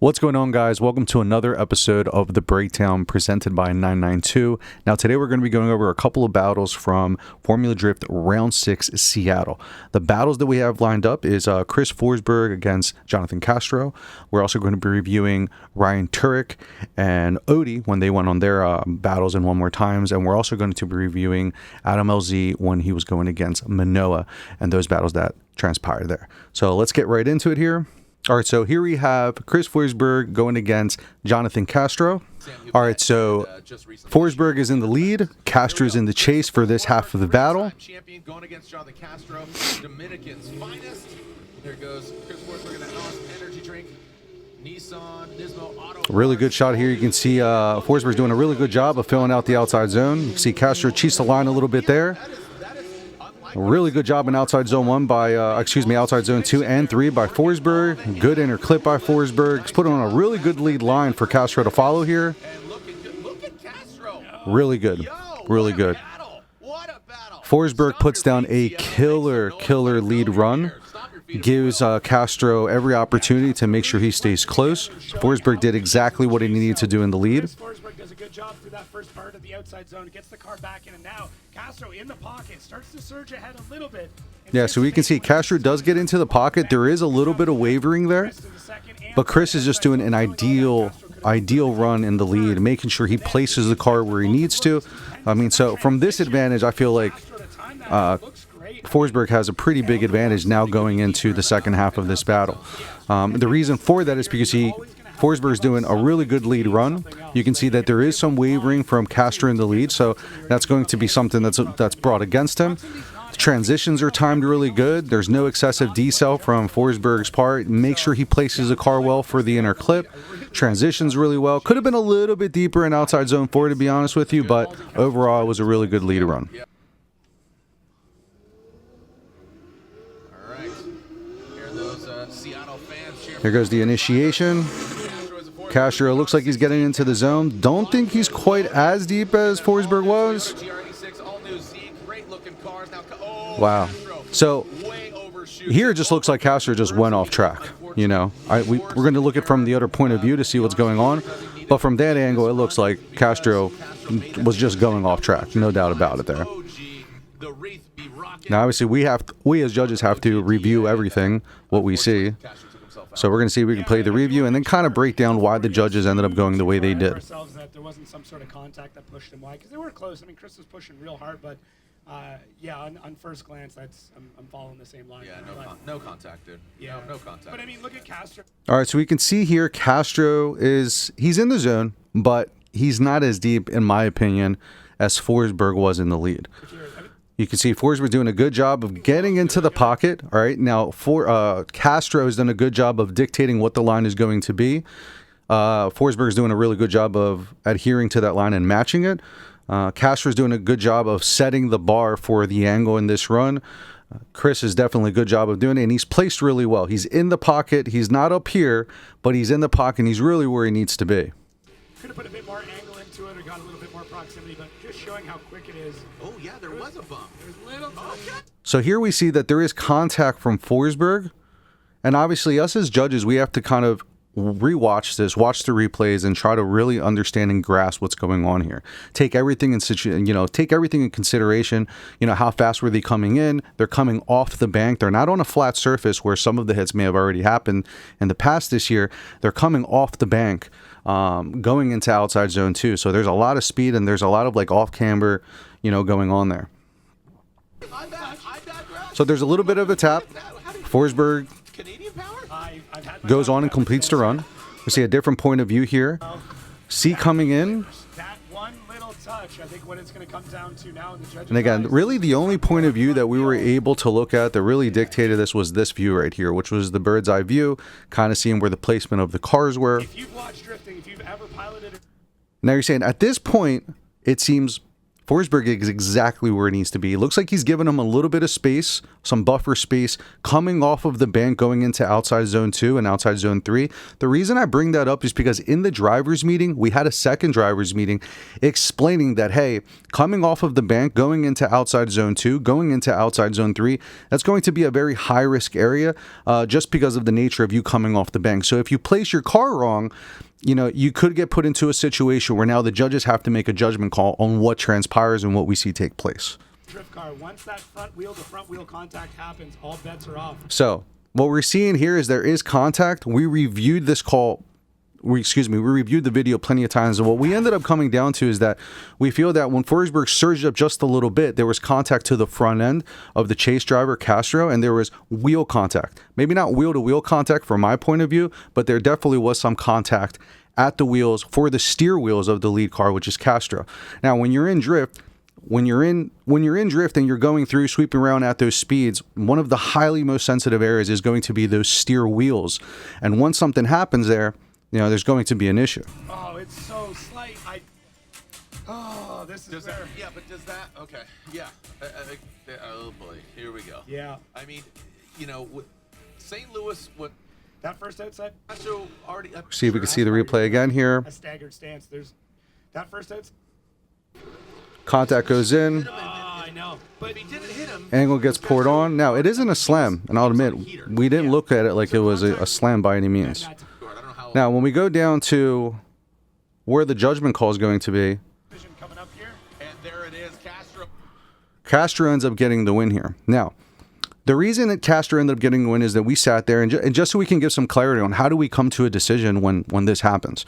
What's going on, guys? Welcome to another episode of The Breakdown presented by 9NINE2. Now, today we're going to be going over a couple of battles from Formula Drift Round 6 Seattle. The battles that we have lined up is Chris Forsberg against Jonathan Castro. We're also going to be reviewing Ryan Tuerck and Odie when they went on their battles in one more times. And we're also going to be reviewing Adam LZ when he was going against Minowa and those battles that transpired there. So let's get right into it here. All right, so here we have Chris Forsberg going against Jonathan Castro. All right, so Forsberg is in the lead. Castro's in the chase for this half of the battle. Champion going against Jonathan Castro, Dominican's finest. There goes Chris Forsberg in the house energy drink. Nismo Auto. Really good shot here. You can see Forsberg's doing a really good job of filling out the outside zone. You can see Castro cheats the line a little bit there. A really good job in outside zone 1 by, outside zone 2 and 3 by Forsberg. Good inner clip by Forsberg. He's put on a really good lead line for Castro to follow here. Really good. Really good. Forsberg puts down a killer lead run. Gives Castro every opportunity to make sure he stays close. Forsberg did exactly what he needed to do in the lead. Forsberg does a good job through that first part of the outside zone, gets the car back in, and now Castro in the pocket starts to surge ahead a little bit. Yeah, so we can see Castro does get into the pocket. There is a little bit of wavering there, but Chris is just doing an ideal run in the lead, making sure he places the car where he needs to. I mean, so from this advantage, I feel like Forsberg has a pretty big advantage now going into the second half of this battle. The reason for that is because Forsberg is doing a really good lead run. You can see that there is some wavering from Castro in the lead, so that's going to be something that's brought against him. The transitions are timed really good. There's no excessive decel from Forsberg's part. Make sure he places the car well for the inner clip. Transitions really well. Could have been a little bit deeper in outside zone 4, to be honest with you, but overall it was a really good lead run. Here goes the initiation. Castro looks like he's getting into the zone. Don't think he's quite as deep as Forsberg was. Wow. So here it just looks like Castro just went off track. You know, we're going to look at it from the other point of view to see what's going on. But from that angle, it looks like Castro was just going off track. No doubt about it there. Now, obviously, we as judges have to review everything, what we see. So we're going to see if we can play the review and then kind of break down why the judges ended up going the way they did. That there wasn't some sort of contact that pushed him wide, because they were close. I mean, Chris was pushing real hard, but yeah, on first glance, I'm following the same line. Yeah, no contact, dude. Yeah, no contact. But I mean, look at Castro. All right, so we can see here Castro he's in the zone, but he's not as deep, in my opinion, as Forsberg was in the lead. You can see Forsberg doing a good job of getting into the pocket. All right, now Castro has done a good job of dictating what the line is going to be. Forsberg is doing a really good job of adhering to that line and matching it. Castro is doing a good job of setting the bar for the angle in this run. Chris is definitely a good job of doing it, and he's placed really well. He's in the pocket. He's not up here, but he's in the pocket, and he's really where he needs to be. Could have put a bit more angle into it or got a little bit more proximity, but just showing how quick it is. Oh, yeah, there was a bump. So here we see that there is contact from Forsberg, and obviously us as judges, we have to kind of rewatch this, watch the replays, and try to really understand and grasp what's going on here. Take everything in consideration. You know, how fast were they coming in? They're coming off the bank. They're not on a flat surface where some of the hits may have already happened in the past this year. They're coming off the bank, going into outside zone 2. So there's a lot of speed and there's a lot of like off camber, going on there. So there's a little bit of a tap. Forsberg goes on and completes the run. We see a different point of view here. C coming in. That one little touch, I think what it's going to come down to now in the judges' And again, really the only point of view that we were able to look at that really dictated this was this view right here, which was the bird's eye view, kind of seeing where the placement of the cars were. If you've watched drifting, if you've ever piloted it. Now you're saying at this point, it seems Forsberg is exactly where it needs to be. It looks like he's giving him a little bit of space, some buffer space, coming off of the bank, going into outside zone 2 and outside zone 3. The reason I bring that up is because in the driver's meeting, we had a second driver's meeting explaining that, hey, coming off of the bank, going into outside zone 2, going into outside zone 3, that's going to be a very high risk area just because of the nature of you coming off the bank. So if you place your car wrong, you know, you could get put into a situation where now the judges have to make a judgment call on what transpires and what we see take place. Drift car, once that front wheel to front wheel contact happens, all bets are off. So what we're seeing here is there is contact. We reviewed this call. We reviewed the video plenty of times, and what we ended up coming down to is that we feel that when Forsberg surged up just a little bit, there was contact to the front end of the chase driver, Castro, and there was wheel contact. Maybe not wheel-to-wheel contact from my point of view, but there definitely was some contact at the wheels for the steer wheels of the lead car, which is Castro. Now, when you're in drift, when you're in drift and you're going through, sweeping around at those speeds, one of the highly most sensitive areas is going to be those steer wheels. And once something happens there, you know, there's going to be an issue. Oh, it's so slight. Oh, this is where... Yeah, but does that... Okay, yeah. Oh, boy. Here we go. Yeah. I mean, you know, St. Louis, what... That first outside... Castro already... See if we can see the replay again here. A staggered stance. There's... That first outside... Contact goes in. Oh, I know. But if he didn't hit him... Angle gets poured on. Now, it isn't a slam, and I'll admit, we didn't look at it like it was a slam by any means. Now, when we go down to where the judgment call is going to be, Coming up here. And there it is, Castro. Castro ends up getting the win here. Now, the reason that Castro ended up getting the win is that we sat there, and just so we can give some clarity on how do we come to a decision when this happens.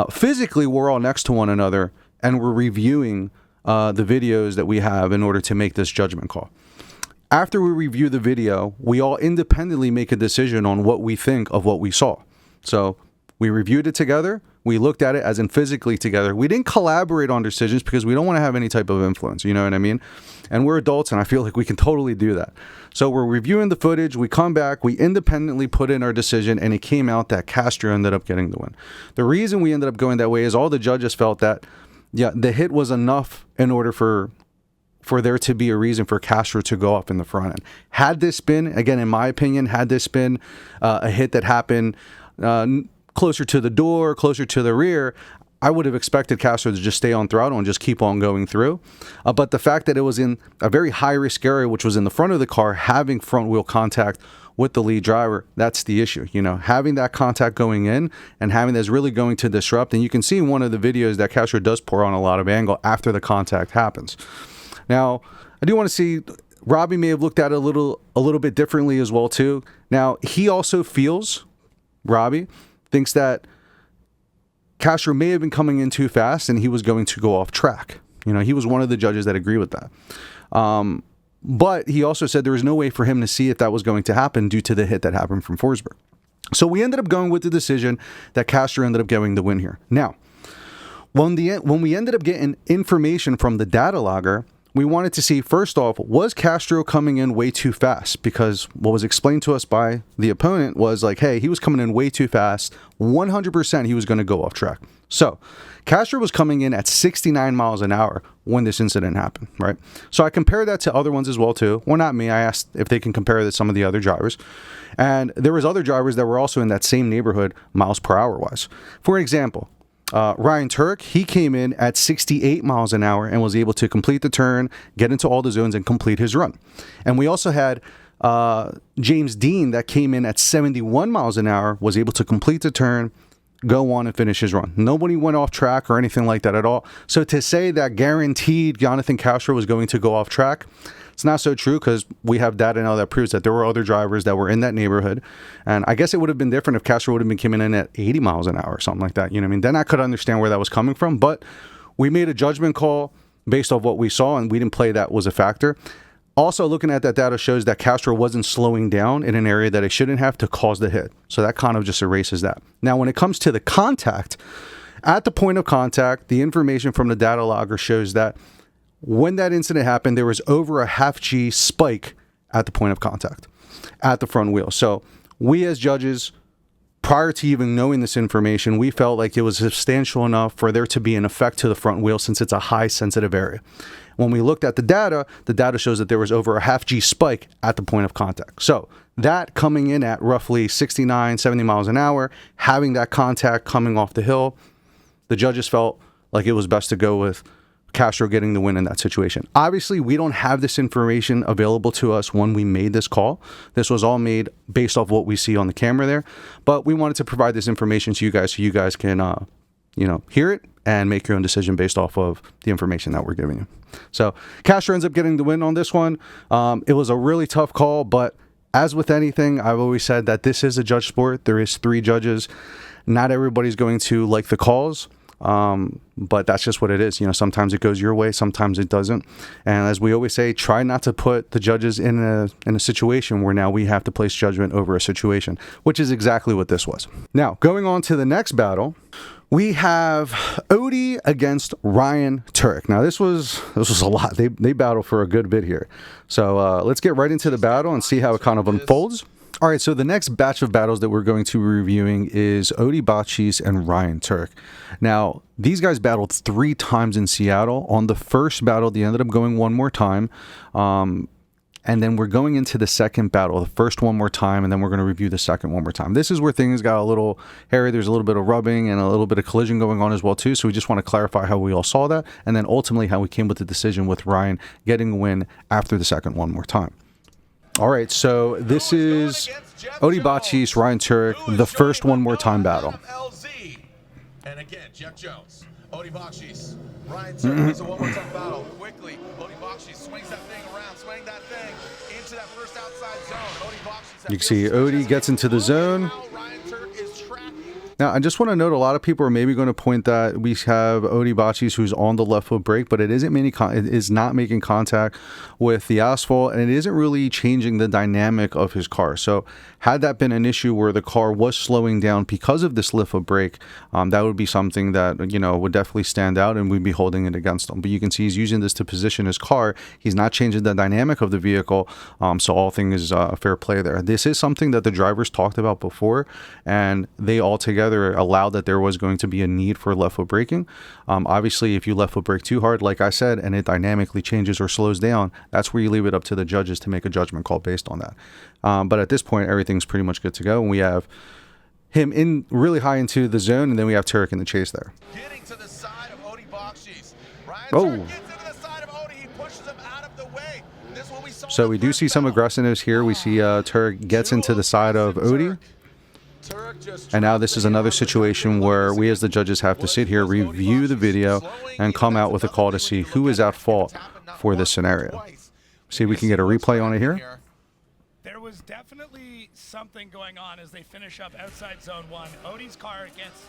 Physically, we're all next to one another, and we're reviewing the videos that we have in order to make this judgment call. After we review the video, we all independently make a decision on what we think of what we saw. So we reviewed it together. We looked at it as in physically together. We didn't collaborate on decisions because we don't want to have any type of influence. You know what I mean? And we're adults, and I feel like we can totally do that. So we're reviewing the footage. We come back. We independently put in our decision, and it came out that Castro ended up getting the win. The reason we ended up going that way is all the judges felt that, yeah, the hit was enough in order for there to be a reason for Castro to go up in the front end. Had this been, again, in my opinion, had this been a hit that happened closer to the door, closer to the rear, I would have expected Castro to just stay on throttle and just keep on going through. But the fact that it was in a very high-risk area, which was in the front of the car, having front-wheel contact with the lead driver, that's the issue. You know, having that contact going in and having that's really going to disrupt. And you can see in one of the videos that Castro does pour on a lot of angle after the contact happens. Now, I do want to see... Robbie may have looked at it a little bit differently as well, too. Now, he also feels... Robbie thinks that Castro may have been coming in too fast and he was going to go off track. You know, he was one of the judges that agree with that. But he also said there was no way for him to see if that was going to happen due to the hit that happened from Forsberg. So we ended up going with the decision that Castro ended up getting the win here. Now, when we ended up getting information from the data logger, we wanted to see, first off, was Castro coming in way too fast? Because what was explained to us by the opponent was like, hey, he was coming in way too fast. 100% he was going to go off track. So Castro was coming in at 69 miles an hour when this incident happened, right? So I compared that to other ones as well, too. Well, not me. I asked if they can compare that to some of the other drivers. And there was other drivers that were also in that same neighborhood, miles per hour wise. For example, Ryan Tuerck, he came in at 68 miles an hour and was able to complete the turn, get into all the zones, and complete his run. And we also had James Dean that came in at 71 miles an hour, was able to complete the turn, go on and finish his run. Nobody went off track or anything like that at all. So to say that guaranteed Jonathan Castro was going to go off track, it's not so true because we have data now that proves that there were other drivers that were in that neighborhood. And I guess it would have been different if Castro would have been coming in at 80 miles an hour or something like that. You know what I mean? Then I could understand where that was coming from. But we made a judgment call based off what we saw, and we didn't play that was a factor. Also, looking at that data shows that Castro wasn't slowing down in an area that it shouldn't have to cause the hit. So that kind of just erases that. Now, when it comes to the contact, at the point of contact, the information from the data logger shows that when that incident happened, there was over a half G spike at the point of contact at the front wheel. So we as judges prior to even knowing this information, we felt like it was substantial enough for there to be an effect to the front wheel since it's a high sensitive area. When we looked at the data shows that there was over a half G spike at the point of contact. So that coming in at roughly 69, 70 miles an hour, having that contact coming off the hill, the judges felt like it was best to go with Castro getting the win in that situation. Obviously, we don't have this information available to us when we made this call. This was all made based off what we see on the camera there, but we wanted to provide this information to you guys so you guys can, hear it and make your own decision based off of the information that we're giving you. So Castro ends up getting the win on this one. It was a really tough call, but as with anything, I've always said that this is a judge sport. There is 3 judges. Not everybody's going to like the calls. But that's just what it is. Sometimes it goes your way, sometimes it doesn't. And as we always say, try not to put the judges in a situation where now we have to place judgment over a situation, which is exactly what this was. Now, going on to the next battle, we have Odie against Ryan Tuerck. Now, this was a lot. They battled for a good bit here. So let's get right into the battle and see how it kind of unfolds. All right, so the next batch of battles that we're going to be reviewing is Odie Bachis and Ryan Tuerck. Now, these guys battled 3 times in Seattle. On the first battle, they ended up going one more time. And then we're going into the second battle, the first one more time, and then we're going to review the second one more time. This is where things got a little hairy. There's a little bit of rubbing and a little bit of collision going on as well, too. So we just want to clarify how we all saw that, and then ultimately how we came with the decision with Ryan getting a win after the second one more time. All right, so this is Odie Bachis, Ryan Tuerck, the first one more time battle. And again, Jeff Jones, Odie Bachis, Ryan Tuerck is a one more time battle. Quickly, Odie Bachis swings that thing around, swing that thing into that first outside zone. Odie Bachis. You can see Odie gets into the zone. Now, I just want to note a lot of people are maybe going to point that we have Odie Bachis who's on the left foot brake, but it is not making contact with the asphalt, and it isn't really changing the dynamic of his car. So had that been an issue where the car was slowing down because of this left foot brake, that would be something that, would definitely stand out and we'd be holding it against him. But you can see he's using this to position his car. He's not changing the dynamic of the vehicle. So all things is fair play there. This is something that the drivers talked about before, and they all together allowed that there was going to be a need for left foot braking. Obviously, if you left foot brake too hard, like I said, and it dynamically changes or slows down, that's where you leave it up to the judges to make a judgment call based on that. But at this point, everything's pretty much good to go. And we have him in really high into the zone, and then we have Tuerck in the chase there. Getting to the side of Odie Bachis. Ryan Oh. Tuerck gets into the side of Odie. He pushes him out of the way. This is what we saw So in we the do first see some battle. aggressiveness here. We see Tuerck gets into the side of Odie. And now this is another situation where we as the judges have to sit here, review the video, and come out with a call to see who is at fault for this scenario. See if we can get a replay on it here. There was definitely something going on as they finish up outside zone 1. Odie's car gets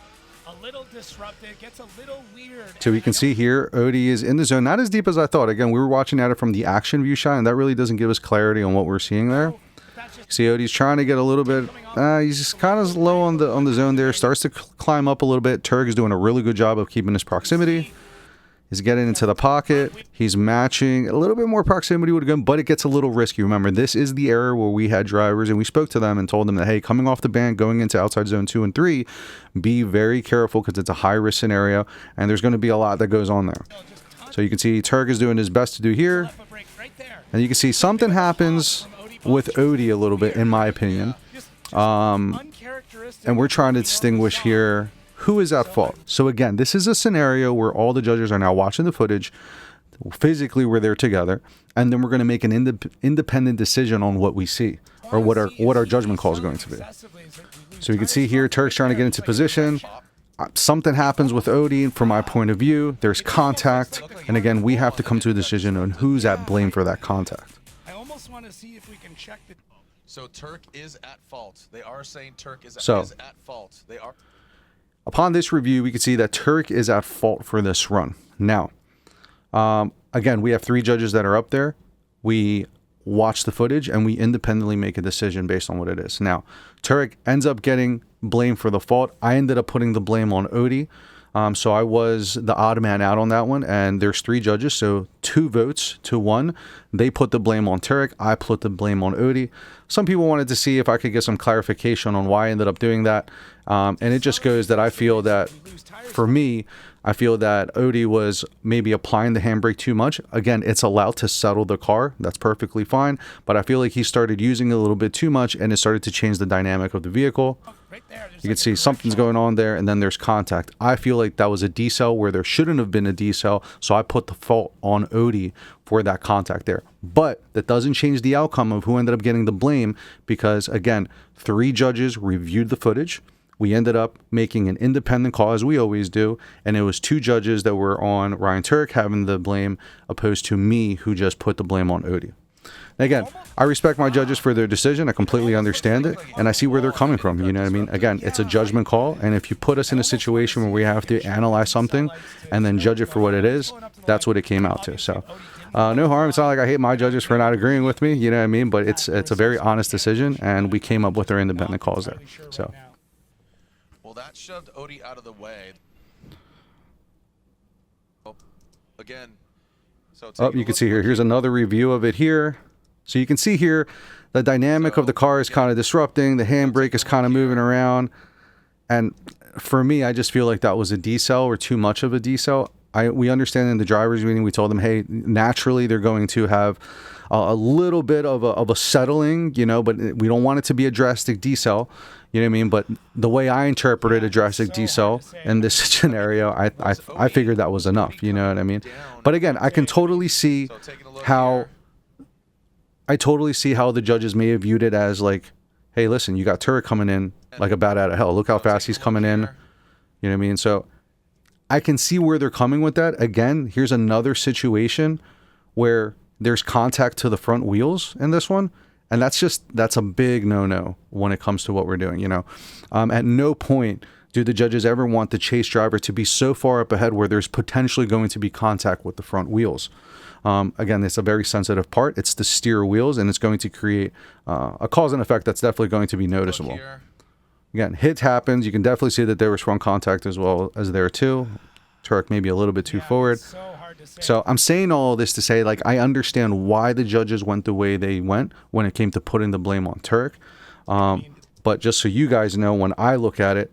a little disrupted, gets a little weird. So we can see here, Odie is in the zone, not as deep as I thought. Again, we were watching at it from the action view shot, and that really doesn't give us clarity on what we're seeing there. See, Odie's trying to get a little bit, he's just kind of low on the zone there, starts to climb up a little bit. Tuerck is doing a really good job of keeping his proximity. He's getting into the pocket. He's matching. A little bit more proximity would have gone, but it gets a little risky. Remember, this is the area where we had drivers, and we spoke to them and told them that, hey, coming off the band, going into outside zone 2 and 3, be very careful because it's a high-risk scenario, and there's going to be a lot that goes on there. So you can see Tuerck is doing his best to do here. And you can see something happens with Odie a little bit, in my opinion. And we're trying to distinguish here who is at fault. So again, this is a scenario where all the judges are now watching the footage. Physically, we're there together, and then we're going to make an independent decision on what we see, or what our judgment call is going to be. So you can see here, Tuerck's trying to get into position. Something happens with Odie from my point of view. There's contact, and again, we have to come to a decision on who's at blame for that contact. I almost want to see if we can check the. So Tuerck is at fault. They are saying Tuerck is at fault. They are. Upon this review, we can see that Tuerck is at fault for this run. Now, again, we have 3 judges that are up there. We watch the footage and we independently make a decision based on what it is. Now, Tuerck ends up getting blamed for the fault. I ended up putting the blame on Odie. So I was the odd man out on that one, and there's 3 judges, so 2 votes to 1. They put the blame on Tuerck. I put the blame on Odie. some people wanted to see if I could get some clarification on why I ended up doing that. And it just goes that I feel that, for me, I feel that Odie was maybe applying the handbrake too much. Again, it's allowed to settle the car. That's perfectly fine. But I feel like he started using it a little bit too much, and it started to change the dynamic of the vehicle. You can see something's going on there, and then there's contact. I feel like that was a decel where there shouldn't have been a decel, so I put the fault on Odie for that contact there. But that doesn't change the outcome of who ended up getting the blame, because, again, 3 judges reviewed the footage. We ended up making an independent call, as we always do, and it was 2 judges that were on Ryan Tuerck having the blame, opposed to me, who just put the blame on Odie. Again, I respect my judges for their decision. I completely understand it, and I see where they're coming from. You know what I mean? Again, it's a judgment call, and if you put us in a situation where we have to analyze something and then judge it for what it is, that's what it came out to. So, no harm. It's not like I hate my judges for not agreeing with me. You know what I mean? But it's a very honest decision, and we came up with our independent calls there. So. Well, that shoved Odie out of the way. Again, so you can see here. Here's another review of it here. So you can see here, the dynamic of the car is kind of disrupting. The handbrake is kind of moving around. And for me, I just feel like that was a decel, or too much of a decel. We understand in the driver's meeting, we told them, hey, naturally they're going to have a little bit of a settling, you know, but we don't want it to be a drastic decel. You know what I mean? But the way I interpreted a drastic decel in this scenario, I figured that was enough. You know what I mean? But again, I can totally see how the judges may have viewed it as like, hey, listen, you got Tuerck coming in like a bat out of hell. Look how fast he's coming in. You know what I mean? So I can see where they're coming with that. Again, here's another situation where there's contact to the front wheels in this one. And that's a big no-no when it comes to what we're doing, you know. At no point do the judges ever want the chase driver to be so far up ahead where there's potentially going to be contact with the front wheels. Again, it's a very sensitive part. It's the steer wheels, and it's going to create a cause and effect that's definitely going to be noticeable. Again, hit happens. You can definitely see that there was front contact as well as there too. Tuerck maybe a little bit too forward. So I'm saying all this to say, like, I understand why the judges went the way they went when it came to putting the blame on Tuerck. But just so you guys know, when I look at it,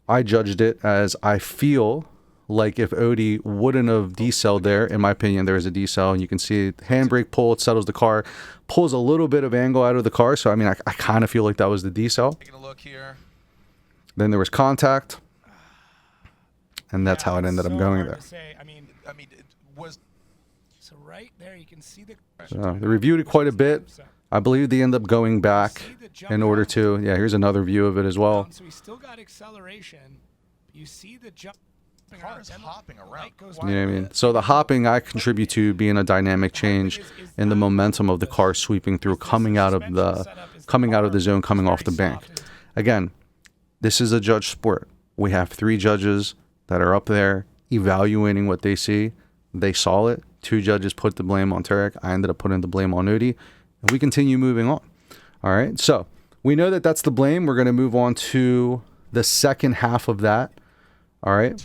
I judged it as I feel like if Odie wouldn't have decelled there, in my opinion, there is a decel, and you can see handbrake pull, it settles the car, pulls a little bit of angle out of the car. So, I mean, I kind of feel like that was the decel. Taking a look here. Then there was contact, and that's how it ended up going there. I mean, it was so right there you can see the. So they reviewed it quite a bit. I believe they end up going back in order to. Yeah, here's another view of it as well. So we still got acceleration. You see the jump. the car is hopping around. You know what I mean? So the hopping I contribute to being a dynamic change in the momentum of the car sweeping through, coming out of the zone, coming off the bank. Again, this is a judge sport. We have 3 judges that are up there evaluating what they see. They saw it. 2 judges put the blame on Tuerck. I ended up putting the blame on Odie. And we continue moving on. All right. So we know that that's the blame. We're going to move on to the second half of that. All right.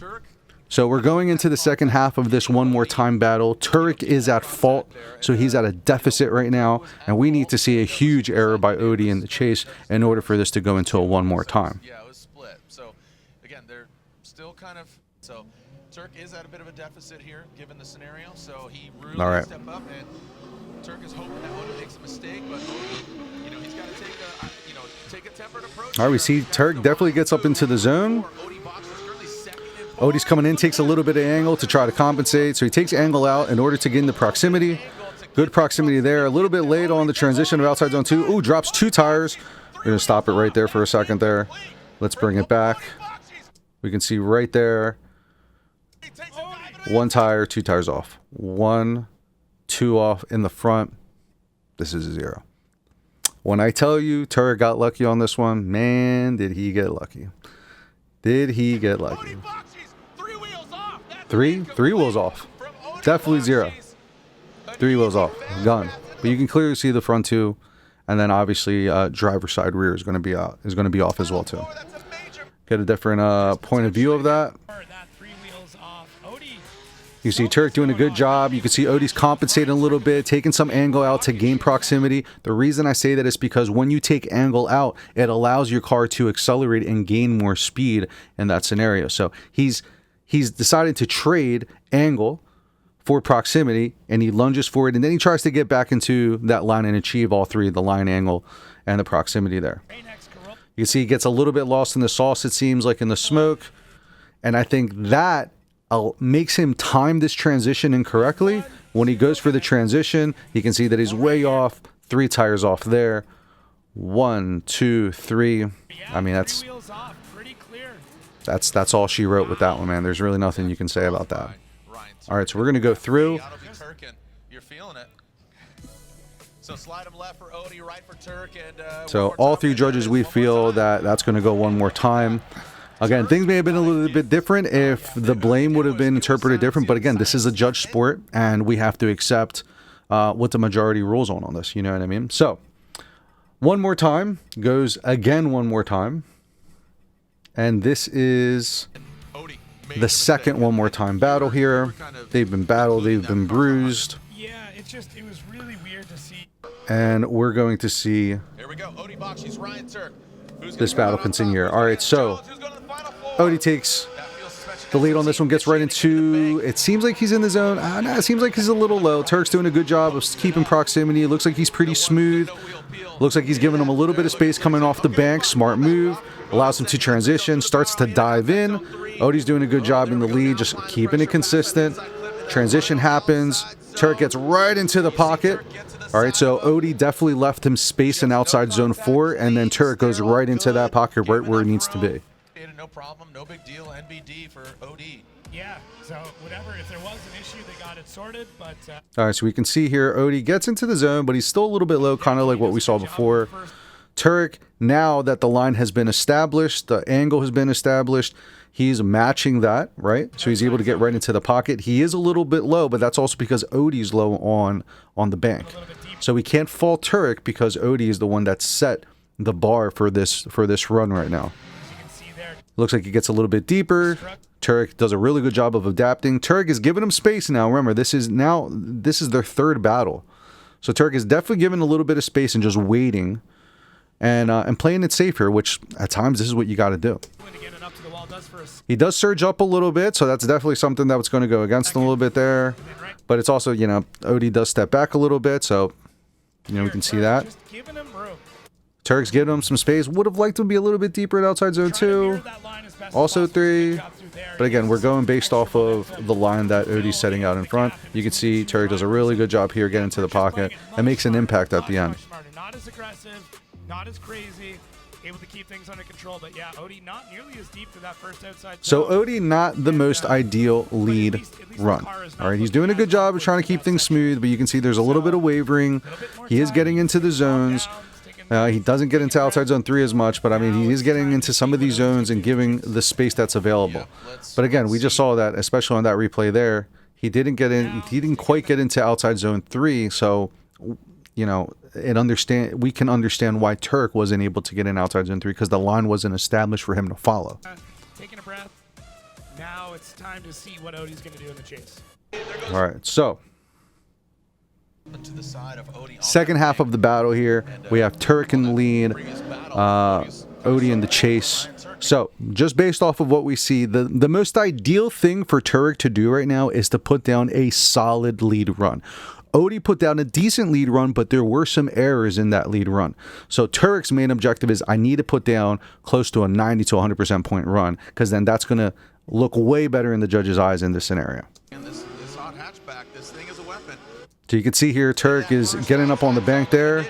So we're going into the second half of this one more time battle. Tuerck is at fault, so he's at a deficit right now, and we need to see a huge error by Odie in the chase in order for this to go into a one more time. Yeah, it was split. So again, they're still kind of Tuerck is at a bit of a deficit here, given the scenario. So he really All right. step up, and Tuerck is hoping that Odie makes a mistake, but Odie, he's got to take a tempered approach. All right, we see Tuerck definitely gets up into the zone. Odie's coming in, takes a little bit of angle to try to compensate. So he takes angle out in order to gain the proximity. Good proximity there. A little bit late on the transition of outside zone 2. Ooh, drops 2 tires. We're going to stop it right there for a second there. Let's bring it back. We can see right there. 1 tire, 2 tires off. 1, 2 off in the front. This is a 0. When I tell you Tuerck got lucky on this one, man, did he get lucky. Did he get lucky? 3 wheels off. Definitely 0. 3 wheels off. Gone. But you can clearly see the front 2, and then obviously driver side rear is going to be out. Is going to be off as well too. Get a different point of view of that. You see Tuerck doing a good job. You can see Odie's compensating a little bit, taking some angle out to gain proximity. The reason I say that is because when you take angle out, it allows your car to accelerate and gain more speed in that scenario. So he's decided to trade angle for proximity, and he lunges for it, and then he tries to get back into that line and achieve all three, the line, angle, and the proximity there. You can see he gets a little bit lost in the sauce, it seems like, in the smoke, and I think that makes him time this transition incorrectly. When he goes for the transition, you can see that he's way off, 3 tires off there. 1, 2, 3. I mean, that's all she wrote with that one, man. There's really nothing you can say about that. All right, so we're gonna go through. You're feeling it. So slide him left for Odie, right for Tuerck, and so all 3 judges, we feel that that's going to go one more time. Again, things may have been a little bit different if the blame would have been interpreted different, but again, this is a judge sport, and we have to accept what the majority rules on this, you know what I mean? So, one more time, goes again one more time, and this is the second one more time battle here. They've been battled, they've been bruised. Yeah, it was really weird to see. And we're going to see here we go. Odie Bakshi's Ryan Tuerck. This battle continue here. All right, so Odie takes the lead on this one, gets right into, it seems like he's in the zone. No, it seems like he's a little low. Tuerck's doing a good job of keeping proximity. It looks like he's pretty smooth. Looks like he's giving him a little bit of space coming off the bank. Smart move. Allows him to transition. Starts to dive in. Odie's doing a good job in the lead, just keeping it consistent. Transition happens. Tuerck gets right into the pocket. All right, so Odie definitely left him space in outside zone 4, and then Tuerck goes right into that pocket right where it needs to be. No problem, no big deal. NBD for Odie. Yeah, so whatever, if there was an issue, they got it sorted, but... All right, so we can see here, Odie gets into the zone, but he's still a little bit low, kind of like what we saw before. Tuerck, now that the line has been established, the angle has been established, he's matching that, right? So he's able to get right into the pocket. He is a little bit low, but that's also because Odie's low on the bank. So we can't fault Tuerck because Odie is the one that set the bar for this run right now. Looks like he gets a little bit deeper. Tuerck does a really good job of adapting. Tuerck is giving him space now. Remember, this is their 3rd battle. So Tuerck is definitely giving a little bit of space and just waiting and playing it safe here, which at times this is what you got to do. He does surge up a little bit, so that's definitely something that's going to go against him a little bit there. But it's also, you know, Odie does step back a little bit, so, you know, we can see that. Tuerck's giving him some space. Would have liked to be a little bit deeper at outside zone 2. Also 3. But again, we're going based off of the line that Odie's setting out in front. You can see Tuerck does a really good job here getting to the pocket and makes an impact at the end. Not as aggressive, not as crazy, able to keep things under control. But yeah, Odie not nearly as deep for that first outside zone. So Odie, not the most ideal lead run. All right, he's doing a good job of trying to keep things smooth, but you can see there's a little bit of wavering. He is getting into the zones. He doesn't get into outside zone 3 as much, but I mean, he is getting into some of these zones and giving the space that's available. But again, we just saw that, especially on that replay there, he didn't get in. He didn't quite get into outside zone 3. So, you know, we can understand why Tuerck wasn't able to get in outside zone 3 because the line wasn't established for him to follow. Taking a breath. Now it's time to see what Odie's going to do in the chase. All right, so. Second half of the battle here, we have Tuerck in the lead, Odie in the chase. So, just based off of what we see, the most ideal thing for Tuerck to do right now is to put down a solid lead run. Odie put down a decent lead run, but there were some errors in that lead run. So Tuerck's main objective is I need to put down close to a 90 to 100% point run, because then that's going to look way better in the judge's eyes in this scenario. And this hot hatchback, this thing is a weapon. So you can see here, Tuerck is getting up on the bank there.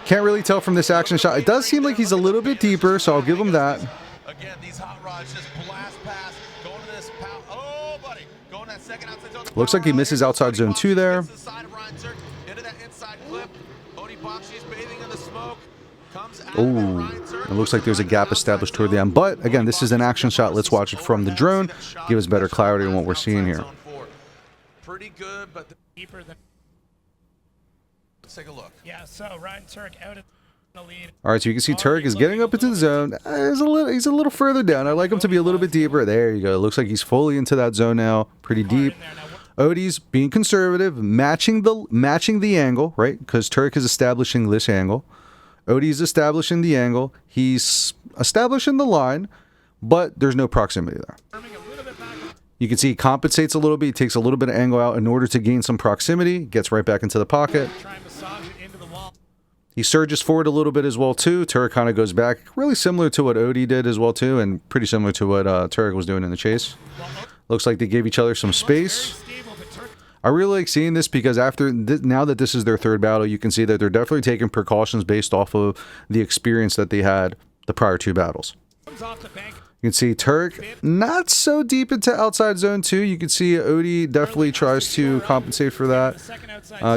Can't really tell from this action shot. It does seem like he's a little bit deeper, so I'll give him that. Again, these hot rods just blast past, going to this power. Oh, buddy, going that second outside zone. Looks like he misses outside zone 2 there. Into that inside clip. Odie Bakshi's bathing in the smoke. Oh, it looks like there's a gap established toward the end. But again, this is an action shot. Let's watch it from the drone. Give us better clarity on what we're seeing here. Pretty good, but Deeper than. let's take a look. Yeah, so Ryan Tuerck out at. All right, so you can see Tuerck is getting up into the zone. He's a little further down. I like him to be a little bit deeper. There you go. It looks like he's fully into that zone now. Pretty deep. Odie's being conservative, matching the angle, right? Because Tuerck is establishing this angle. Odie's establishing the angle. He's establishing the line, but there's no proximity there. You can see he compensates a little bit. He takes a little bit of angle out in order to gain some proximity. Gets right back into the pocket. He surges forward a little bit as well, too. Tuerck kind of goes back. Really similar to what Odie did as well, too. And pretty similar to what Tuerck was doing in the chase. Looks like they gave each other some space. I really like seeing this because now that this is their third battle, you can see that they're definitely taking precautions based off of the experience that they had the prior two battles. You can see Tuerck not so deep into outside zone 2. You can see Odie definitely tries to compensate for that.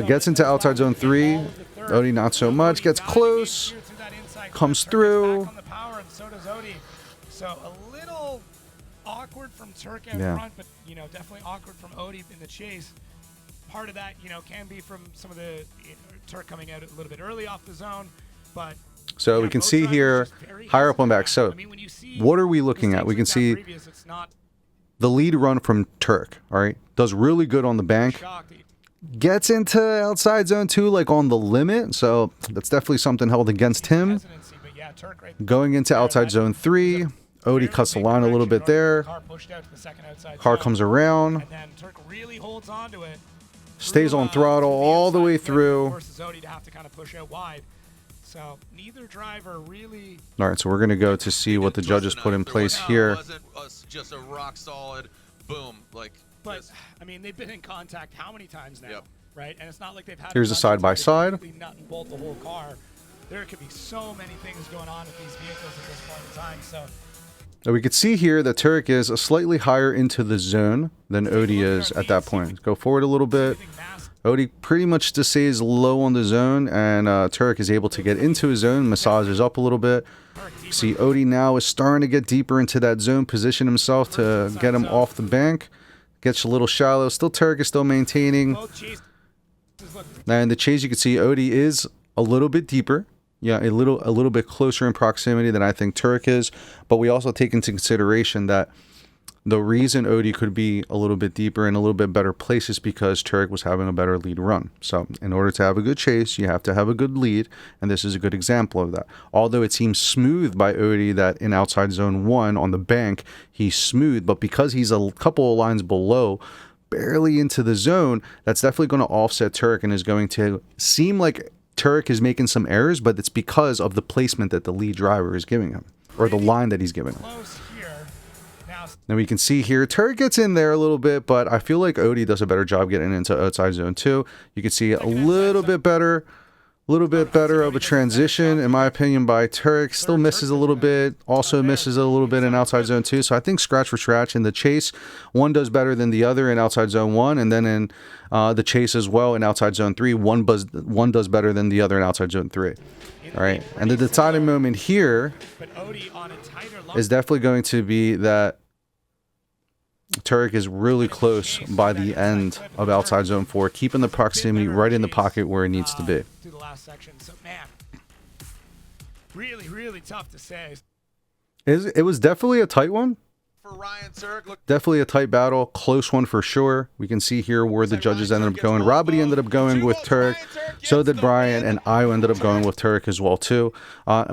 Gets into outside zone 3. Odie not so much. Gets close. Comes through. So a little awkward from Tuerck out front, but definitely awkward from Odie in the chase. Part of that, can be from some of the Tuerck coming out a little bit early off the zone, but so we can see here higher up on back. So what are we looking at? We can see the lead run from Tuerck. All right, does really good on the bank. Gets into outside zone 2 like on the limit, so that's definitely something held against him. Going into outside zone 3, Odie cuts the line a little bit there. Car comes around. Stays on throttle all the way through. So neither driver really. All right, so we're going to go to see what the judges put in place here. It wasn't just a rock solid boom. But I mean, they've been in contact how many times now, right? And it's not like they've had. Here's a side by side. Nut and bolt the whole car. There could be so many things going on with these vehicles at this point in time. So. Now we can see here that Tuerck is slightly higher into the zone than Odie is at that point. Go forward a little bit. Odie pretty much just stays low on the zone, and Tuerck is able to get into his zone, massages up a little bit. See, Odie now is starting to get deeper into that zone, position himself to get him off the bank. Gets a little shallow. Still, Tuerck is still maintaining. Now in the chase, you can see Odie is a little bit deeper. Yeah, a little bit closer in proximity than I think Tuerck is. But we also take into consideration that the reason Odie could be a little bit deeper and a little bit better place is because Tuerck was having a better lead run. So in order to have a good chase, you have to have a good lead, and this is a good example of that. Although it seems smooth by Odie that in outside zone 1 on the bank, he's smooth, but because he's a couple of lines below, barely into the zone, that's definitely going to offset Tuerck and is going to seem like Tuerck is making some errors, but it's because of the placement that the lead driver is giving him, or the line that he's giving him. Now we can see here, Tuerck gets in there a little bit, but I feel like Odie does a better job getting into outside zone 2. You can see a little bit better of a transition, in my opinion, by Tuerck. Still misses a little bit, also misses a little bit in outside zone 2. So I think scratch for scratch in the chase, one does better than the other in outside zone 1, and then in the chase as well in outside zone 3, one does better than the other in outside zone 3. All right, and the deciding moment here is definitely going to be that Tuerck is really close by the end of outside zone 4, keeping the proximity right in the pocket where it needs to be. Through the last section, so man, really tough to say. It was definitely a tight one. For Ryan Tuerck, definitely a tight battle, close one for sure. We can see here where the judges ended up going. Robbie ended up going with Tuerck, so did Brian, and I ended up going with Tuerck as well too.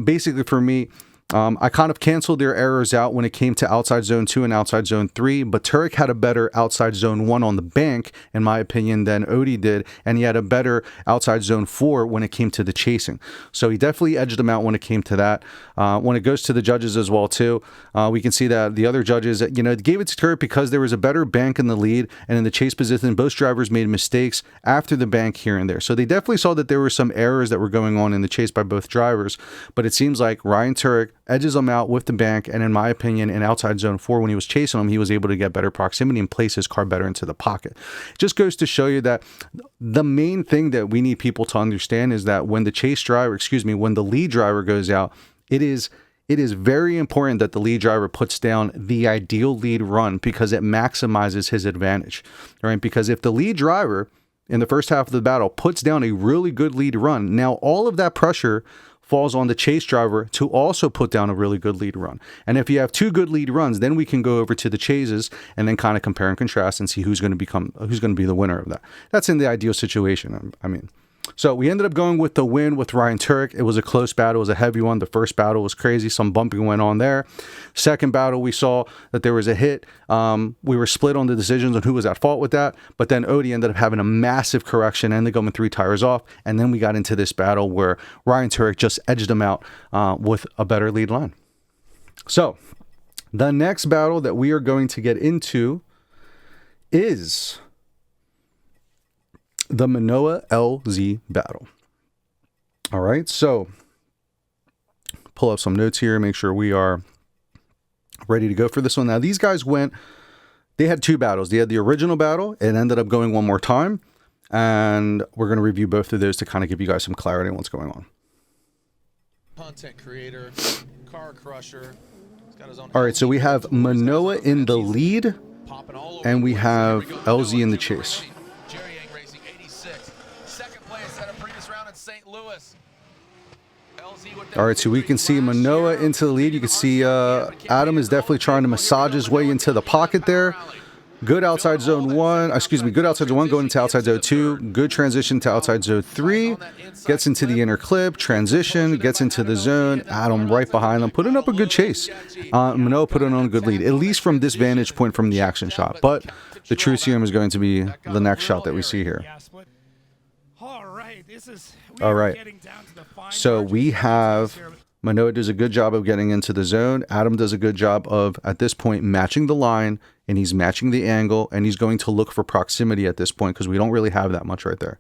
Basically for me, I kind of canceled their errors out when it came to outside zone 2 and outside zone 3, but Tuerck had a better outside zone 1 on the bank, in my opinion, than Odie did, and he had a better outside zone 4 when it came to the chasing. So he definitely edged them out when it came to that. When it goes to the judges as well, too, we can see that the other judges, gave it to Tuerck because there was a better bank in the lead, and in the chase position, both drivers made mistakes after the bank here and there. So they definitely saw that there were some errors that were going on in the chase by both drivers, but it seems like Ryan Tuerck edges them out with the bank, and in my opinion, in outside zone 4, when he was chasing them, he was able to get better proximity and place his car better into the pocket. It just goes to show you that the main thing that we need people to understand is that when the lead driver goes out, it is very important that the lead driver puts down the ideal lead run because it maximizes his advantage, right? Because if the lead driver in the first half of the battle puts down a really good lead run, now all of that pressure falls on the chase driver to also put down a really good lead run. And if you have two good lead runs, then we can go over to the chases and then kind of compare and contrast and see who's going to be the winner of that. That's in the ideal situation. I mean, so we ended up going with the win with Ryan Tuerck. It was a close battle. It was a heavy one. The first battle was crazy. Some bumping went on there. Second battle, we saw that there was a hit. We were split on the decisions on who was at fault with that. But then Odie ended up having a massive correction, ended up going 3 tires off. And then we got into this battle where Ryan Tuerck just edged him out with a better lead line. So the next battle that we are going to get into is the Minowa LZ battle. All right, so pull up some notes here, make sure we are ready to go for this one. Now, these guys they had 2 battles. They had the original battle and ended up going one more time. And we're going to review both of those to kind of give you guys some clarity on what's going on. Content creator, car crusher. He's got his own. All right, so we have Minowa in the lead, and we have LZ in the chase. All right, so we can see Minowa into the lead. You can see Adam is definitely trying to massage his way into the pocket there. Good outside zone 1. Excuse me, good outside zone 1 going into outside zone 2. Good transition to outside zone 3. Gets into the inner clip. Transition. Gets into the zone. Adam right behind them. Putting up a good chase. Minowa putting on a good lead, at least from this vantage point from the action shot. But the true serum is going to be the next shot that we see here. All right. So we have Minowa does a good job of getting into the zone. Adam does a good job of, at this point, matching the line, and he's matching the angle, and he's going to look for proximity at this point because we don't really have that much right there.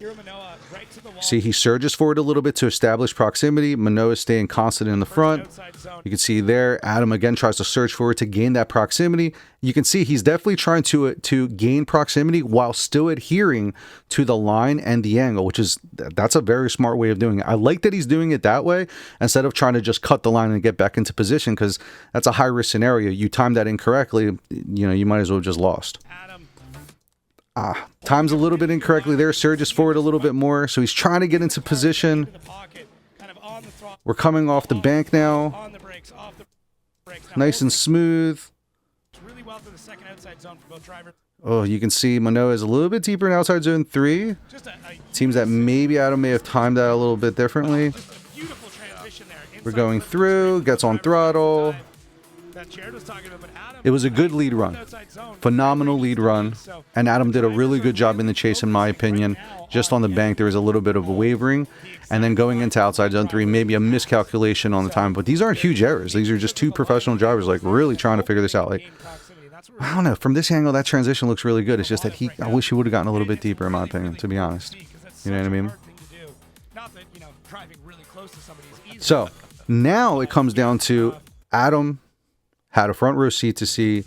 See, he surges forward a little bit to establish proximity. Minowa is staying constant in the front. You can see there, Adam again tries to surge forward to gain that proximity. You can see he's definitely trying to gain proximity while still adhering to the line and the angle, that's a very smart way of doing it. I like that he's doing it that way instead of trying to just cut the line and get back into position, because that's a high risk scenario. You time that incorrectly, you might as well have just lost. Times a little bit incorrectly there. Surges forward a little bit more. So he's trying to get into position. We're coming off the bank now. Nice and smooth. Oh, you can see Minowa is a little bit deeper in outside zone 3. Seems that maybe Adam may have timed that a little bit differently. We're going through. Gets on throttle. It was a good lead run. Phenomenal lead run. And Adam did a really good job in the chase, in my opinion. Just on the bank, there was a little bit of a wavering. And then going into outside zone 3, maybe a miscalculation on the time. But these aren't huge errors. These are just 2 professional drivers, really trying to figure this out. I don't know. From this angle, that transition looks really good. It's just that I wish he would have gotten a little bit deeper, in my opinion, to be honest. You know what I mean? So, now it comes down to Adam had a front row seat to see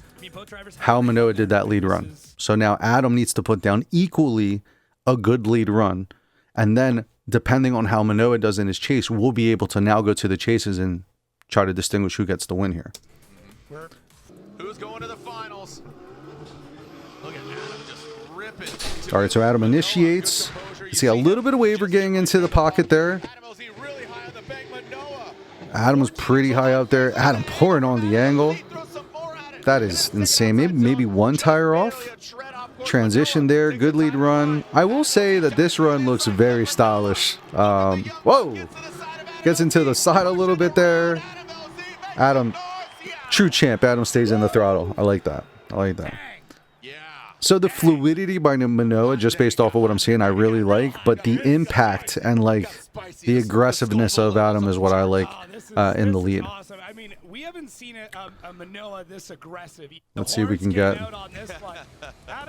how Minowa did that lead run. So now Adam needs to put down equally a good lead run. And then, depending on how Minowa does in his chase, we'll be able to now go to the chases and try to distinguish who gets the win here. Who's going to the finals? Look at Adam just ripping. All right, so Adam initiates. You see a little bit of waver getting into the pocket there. Adam was pretty high up there. Adam pouring on the angle. That is insane. Maybe 1 tire off. Transition there. Good lead run. I will say that this run looks very stylish. Whoa! Gets into the side a little bit there. Adam, true champ. Adam stays in the throttle. I like that. So the fluidity by Minowa, just based off of what I'm seeing, I really like. But the impact and the aggressiveness of Adam is what I like in the lead. I mean, we haven't seen a Minowa this aggressive. Let's see if we can get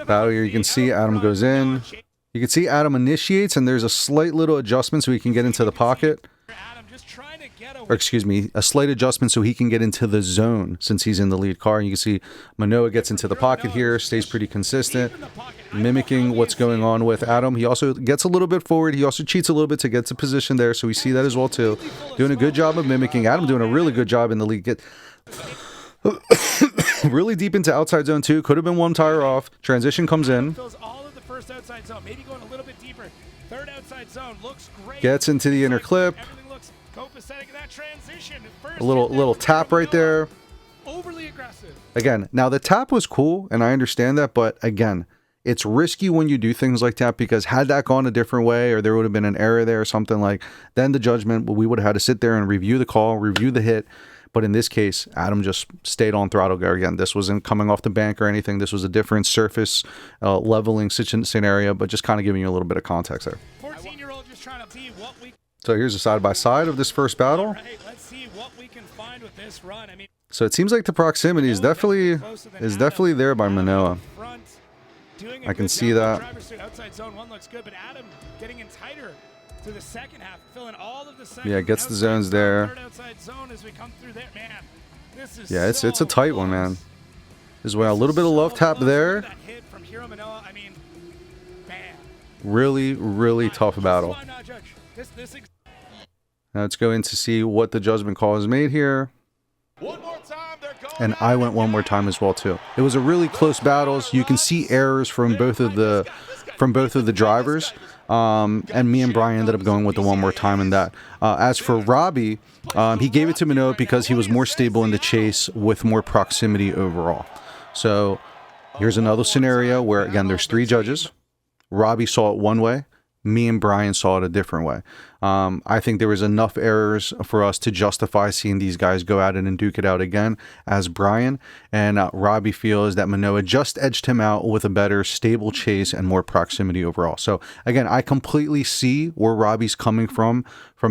battle here. You can see Adam goes in. You can see Adam initiates, and there's a slight little adjustment so he can get into the pocket. Or excuse me, a slight adjustment so he can get into the zone since he's in the lead car. And you can see Minowa gets into the pocket here, stays pretty consistent, mimicking what's going on with Adam. He also gets a little bit forward. He also cheats a little bit to get to position there. So we see that as well too. Doing a good job of mimicking. Adam doing a really good job in the lead. Get really deep into outside zone 2. Could have been 1 tire off. Transition comes in. Gets into the inner clip. copacetic in that transition. First A little tap right there. Overly aggressive. Again, now the tap was cool, and I understand that, but again, it's risky when you do things like that, because had that gone a different way, or there would have been an error there or something, like, then the judgment, we would have had to sit there and review the call, review the hit. But in this case, Adam just stayed on throttle go. Again, this wasn't coming off the bank or anything. This was a different surface leveling scenario, but just kind of giving you a little bit of context there. 14-year-old just trying to see what we. So here's a side-by-side of this first battle. All right, let's see what we can find with this run. I mean, So it seems like the proximity is definitely there by Minowa. I can see that. Outside zone 1 looks good, but Adam getting in tighter through the second half, filling all of the second. Yeah, gets the zones there. Third outside zone as we come through there, man. This is Yeah, it's a tight one, man. As well, a little bit of love tap there. That hit from Hero Minowa, I mean, man. Really tough battle. Why not judge? Now let's go in to see what the judgment call is made here. One more time, they're going And I went one more time as well too. It was a really close battle. You can see errors from both of the drivers. And me and Brian ended up going with the one more time in that. As for Robbie, he gave it to Minowa because he was more stable in the chase with more proximity overall. So here's another scenario where, again, there's 3 judges. Robbie saw it one way. Me and Brian saw it a different way. I think there was enough errors for us to justify seeing these guys go at it and duke it out again as Brian. And Robbie feels that Minowa just edged him out with a better stable chase and more proximity overall. So again, I completely see where Robbie's coming from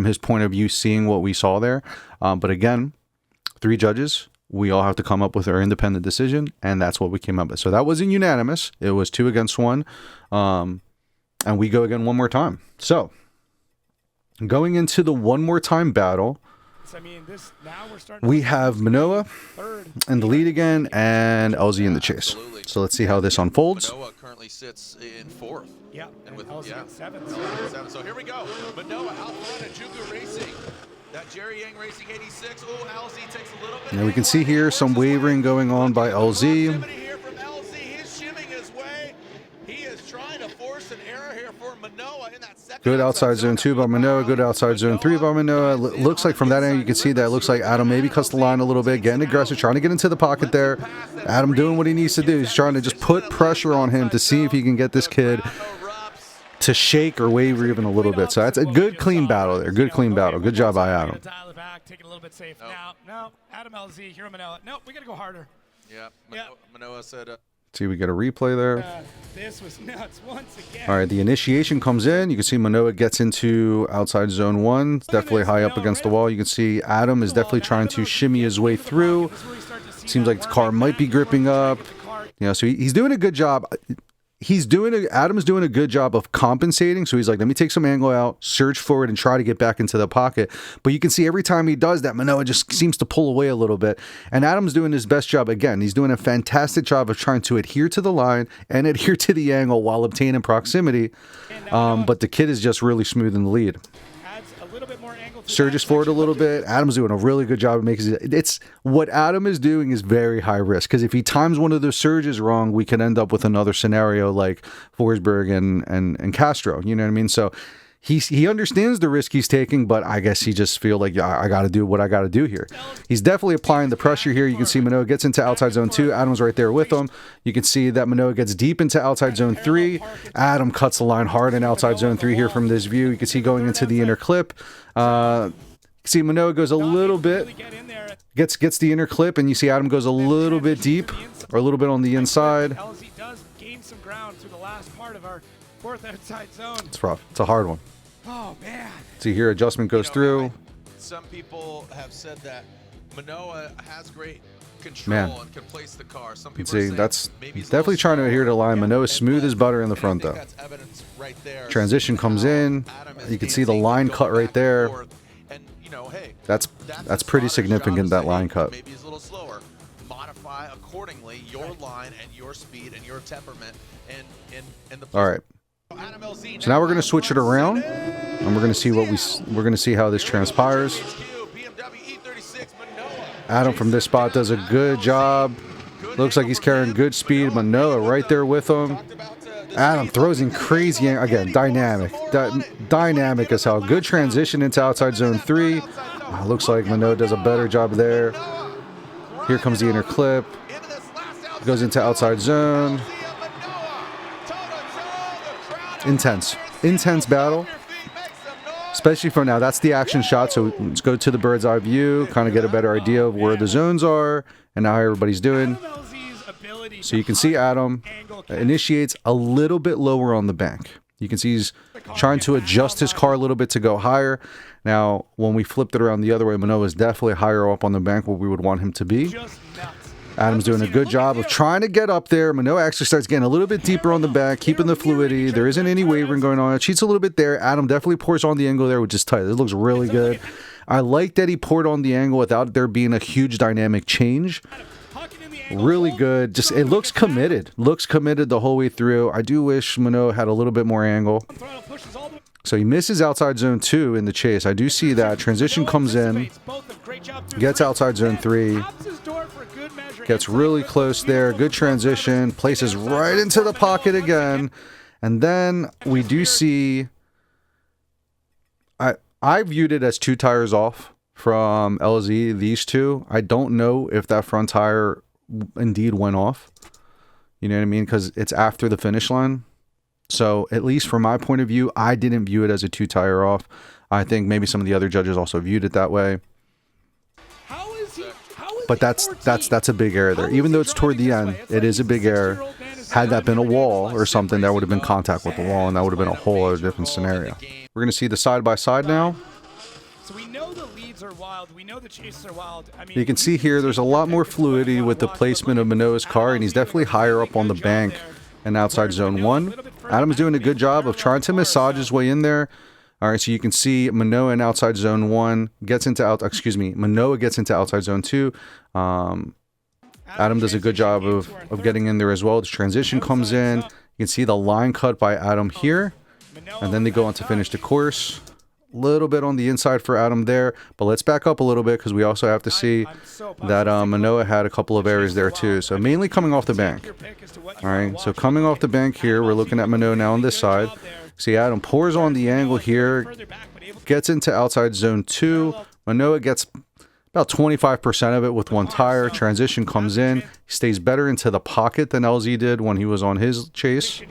his point of view, seeing what we saw there. But again, 3 judges. We all have to come up with our independent decision, and that's what we came up with. So that wasn't unanimous. It was 2 against 1. And we go again one more time. So, going into the one more time battle, we have Minowa in the lead again and LZ in the chase. So let's see how this unfolds. Minowa currently sits in 4th. Yeah, and with LZ in 7th. 7. So here we go. Minowa out front at Juku Racing. That Jerry Yang Racing 86. Oh, LZ takes a little bit. And we can see here some wavering going on by LZ. Good outside zone 2 by Minowa. Good outside zone 3 by Minowa. Looks like from that angle you can see that it looks like Adam maybe cuts the line a little bit, getting aggressive, trying to get into the pocket there. Adam doing what he needs to do. He's trying to just put pressure on him to see if he can get this kid to shake or waver even a little bit. So that's a good clean battle there. Good clean battle. Good job by Adam. Take it a little bit safe. No, Adam LZ, Hero Minowa. No, we got to go harder. Yeah, Minowa said... See, we get a replay there. This was nuts once again. All right, the initiation comes in. You can see Minowa gets into outside zone 1. It's definitely high up against the wall. You can see Adam is definitely trying to shimmy his way through. Seems like the car might be gripping up. You know, so he's doing a good job. Adam's doing a good job of compensating. So he's like, let me take some angle out, surge forward, and try to get back into the pocket. But you can see every time he does that, Minowa just seems to pull away a little bit. And Adam's doing his best job. Again, he's doing a fantastic job of trying to adhere to the line and adhere to the angle while obtaining proximity. But the kid is just really smooth in the lead. Surges forward a little bit. Adam's doing a really good job of making it. It's what Adam is doing is very high risk, because if he times one of those surges wrong, we could end up with another scenario like Forsberg and Castro. You know what I mean? So he understands the risk he's taking, but I guess he just feel like, yeah, I got to do what I got to do here. He's definitely applying the pressure here. You can see Minowa gets into outside zone 2. Adam's right there with him. You can see that Minowa gets deep into outside zone 3. Adam cuts the line hard in outside zone 3 here from this view. You can see going into the inner clip. See Minowa goes a little bit, gets the inner clip, and you see Adam goes a little bit deep, or a little bit on the inside. LZ does gain some ground through the last part of our 4th outside zone. It's rough. It's a hard one. Oh, man. See here, adjustment goes through. Some people have said that Minowa has great control and can place the car. Some people see that's definitely trying to adhere to the line. Minowa's smooth as butter in the front, though. Transition comes in. You can see the line cut right there. That's pretty significant, that line cut. Maybe it's a little slower. Modify accordingly your line and your speed and your temperament and the. All right. So now we're going to switch it around, and we're going to see how this transpires. Adam from this spot does a good job. Looks like he's carrying good speed. Minowa right there with him. Adam throws in crazy, again, dynamic. Dynamic as hell. Good transition into outside zone 3. Looks like Minowa does a better job there. Here comes the inner clip. Goes into outside zone. Intense battle. Especially for now. That's the action shot. So let's go to the bird's eye view. Kind of get a better idea of where the zones are and how everybody's doing. So you can see Adam initiates a little bit lower on the bank. You can see he's trying to adjust his car a little bit to go higher. Now, when we flipped it around the other way, Minowa is definitely higher up on the bank where we would want him to be. Adam's doing a good job of trying to get up there. Minowa actually starts getting a little bit deeper on the back, keeping the fluidity. There isn't any wavering going on. It cheats a little bit there. Adam definitely pours on the angle there, which is tight. It looks really good. I like that he poured on the angle without there being a huge dynamic change. Really good. Just it looks committed. Looks committed the whole way through. I do wish Minowa had a little bit more angle. So he misses outside zone 2 in the chase. I do see that. Transition comes in. Gets outside zone 3. Gets really close there. Good transition. Places right into the pocket again. And then we do see... I viewed it as 2 tires off from LZ, these two. I don't know if that front tire indeed went off. You know what I mean? Because it's after the finish line. So at least from my point of view, I didn't view it as a 2 tire off. I think maybe some of the other judges also viewed it that way. But that's a big error there. Even though it's toward the end, it is a big error. Had that been a wall or something, that would have been contact with the wall, and that would have been a whole other different scenario. We're going to see the side-by-side now. So we know the leads are wild. We know the chases are wild. I mean, you can see here there's a lot more fluidity with the placement of Minowa's car, and he's definitely higher up on the bank and outside zone 1. Adam's doing a good job of trying to massage his way in there. All right, so you can see Minowa in outside zone 1 gets into Minowa gets into outside zone 2. Adam does a good job of getting in there as well. The transition comes in. You can see the line cut by Adam here, and then they go on to finish the course. Little bit on the inside for Adam there, but let's back up a little bit because we also have to see that Minowa had a couple of errors there too. So mainly coming off the bank. All right, so coming off the bank here, we're looking at Minowa now on this side. See, Adam pours on the angle here, gets into outside zone 2. Minowa gets about 25% of it with 1 tire. Transition comes in. He stays better into the pocket than LZ did when he was on his chase.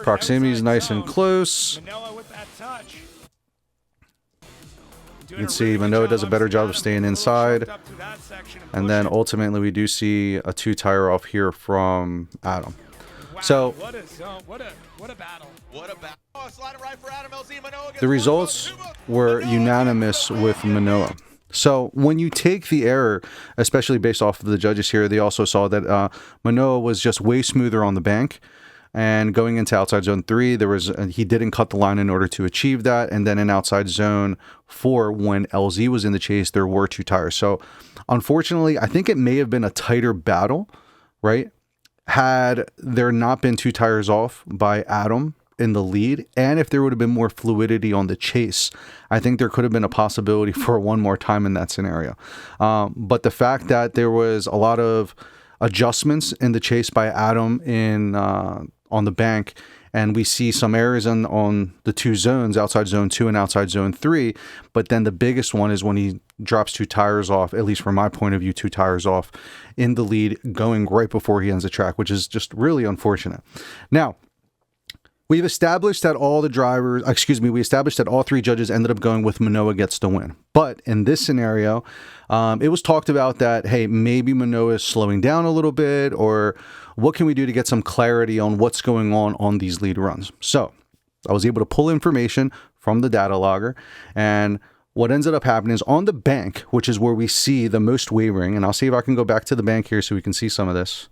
Proximity is nice and close. You can see Minowa does a better job of staying inside. And then ultimately we do see a 2 tire off here from Adam. So what a battle. The results were unanimous with Minowa. So when you take the error, especially based off of the judges here, they also saw that Minowa was just way smoother on the bank. And going into outside zone 3, he didn't cut the line in order to achieve that. And then in outside zone 4, when LZ was in the chase, there were 2 tires. So unfortunately, I think it may have been a tighter battle, right? Had there not been 2 tires off by Adam in the lead, and if there would have been more fluidity on the chase, I think there could have been a possibility for one more time in that scenario. But the fact that there was a lot of adjustments in the chase by Adam on the bank, and we see some errors on the 2 zones, outside zone 2 and outside zone 3, but then the biggest one is when he drops 2 tires off, at least from my point of view, 2 tires off in the lead going right before he ends the track, which is just really unfortunate. Now, we've established that all all 3 judges ended up going with Minowa gets the win. But in this scenario, it was talked about that, hey, maybe Minowa is slowing down a little bit, or what can we do to get some clarity on what's going on these lead runs? So I was able to pull information from the data logger, and what ended up happening is on the bank, which is where we see the most wavering, and I'll see if I can go back to the bank here so we can see some of this.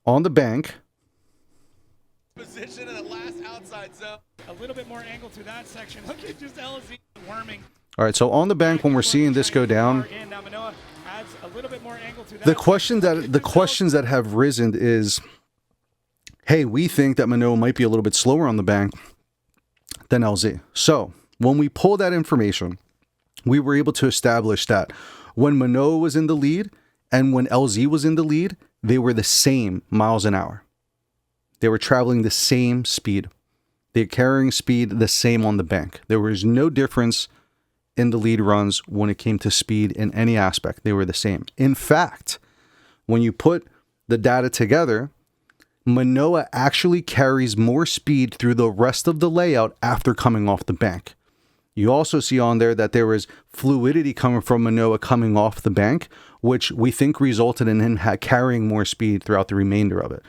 On the bank, position in the last outside zone. A little bit more angle to that section. Look at just LZ worming. All right, so on the bank, when we're seeing this go down, the questions that have risen is, hey, we think that Minowa might be a little bit slower on the bank than LZ. So when we pull that information, we were able to establish that when Minowa was in the lead and when LZ was in the lead, they were the same miles an hour. They were traveling the same speed. They're carrying speed the same on the bank. There was no difference in the lead runs when it came to speed in any aspect. They were the same. In fact, when you put the data together, Minowa actually carries more speed through the rest of the layout after coming off the bank. You also see on there that there was fluidity coming from Minowa coming off the bank, which we think resulted in him carrying more speed throughout the remainder of it.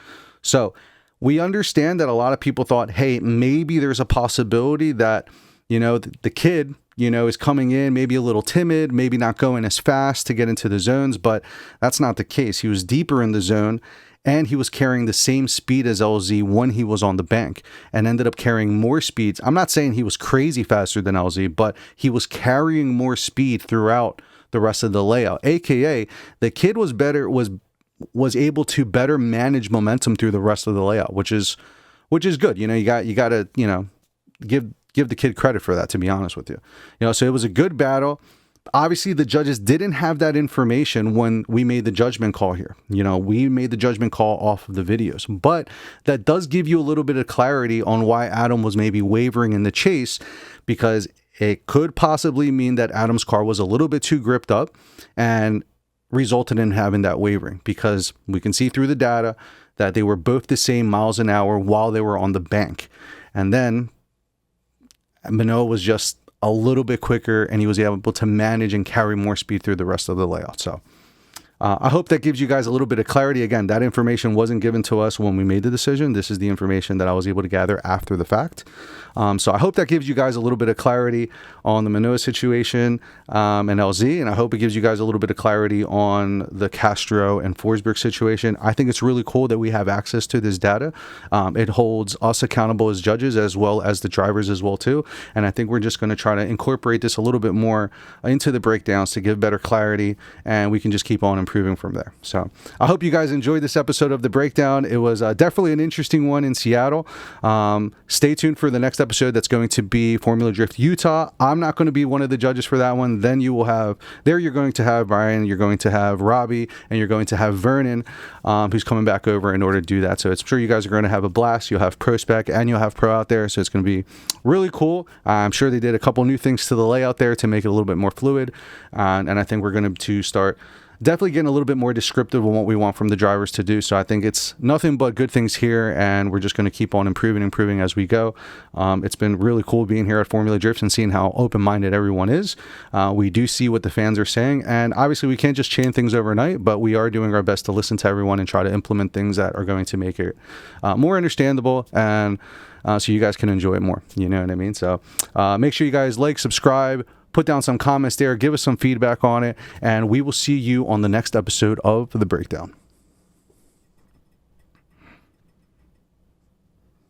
So we understand that a lot of people thought, hey, maybe there's a possibility that, the kid, is coming in, maybe a little timid, maybe not going as fast to get into the zones, but that's not the case. He was deeper in the zone, and he was carrying the same speed as LZ when he was on the bank and ended up carrying more speeds. I'm not saying he was crazy faster than LZ, but he was carrying more speed throughout the rest of the layout. AKA, the kid was able to better manage momentum through the rest of the layout, which is good. You got to, give the kid credit for that, to be honest with you. So it was a good battle. Obviously, the judges didn't have that information when we made the judgment call here. We made the judgment call off of the videos, but that does give you a little bit of clarity on why Adam was maybe wavering in the chase, because it could possibly mean that Adam's car was a little bit too gripped up and resulted in having that wavering, because we can see through the data that they were both the same miles an hour while they were on the bank. And then Minowa was just a little bit quicker, and he was able to manage and carry more speed through the rest of the layout. So I hope that gives you guys a little bit of clarity. Again, that information wasn't given to us when we made the decision. This is the information that I was able to gather after the fact. So I hope that gives you guys a little bit of clarity on the Minowa situation and LZ, and I hope it gives you guys a little bit of clarity on the Castro and Forsberg situation. I think it's really cool that we have access to this data. It holds us accountable as judges as well as the drivers as well too, and I think we're just going to try to incorporate this a little bit more into the breakdowns to give better clarity, and we can just keep on improving from there. So I hope you guys enjoyed this episode of the breakdown. It was definitely an interesting one in Seattle. Stay tuned for the next episode. That's going to be Formula Drift Utah. I'm not going to be one of the judges for that one. Then you're going to have Marin, you're going to have Robbie, and you're going to have Vernon, who's coming back over in order to do that. So I'm sure you guys are going to have a blast. You'll have Pro Spec and you'll have Pro out there. So it's going to be really cool. I'm sure they did a couple new things to the layout there to make it a little bit more fluid. And I think we're going to start definitely getting a little bit more descriptive on what we want from the drivers to do. So I think it's nothing but good things here, and we're just going to keep on improving as we go. It's been really cool being here at Formula Drift and seeing how open-minded everyone is. We do see what the fans are saying, and obviously we can't just change things overnight, but we are doing our best to listen to everyone and try to implement things that are going to make it more understandable, and so you guys can enjoy it more. You know what I mean? So make sure you guys like, subscribe, put down some comments there, give us some feedback on it, and we will see you on the next episode of The Breakdown.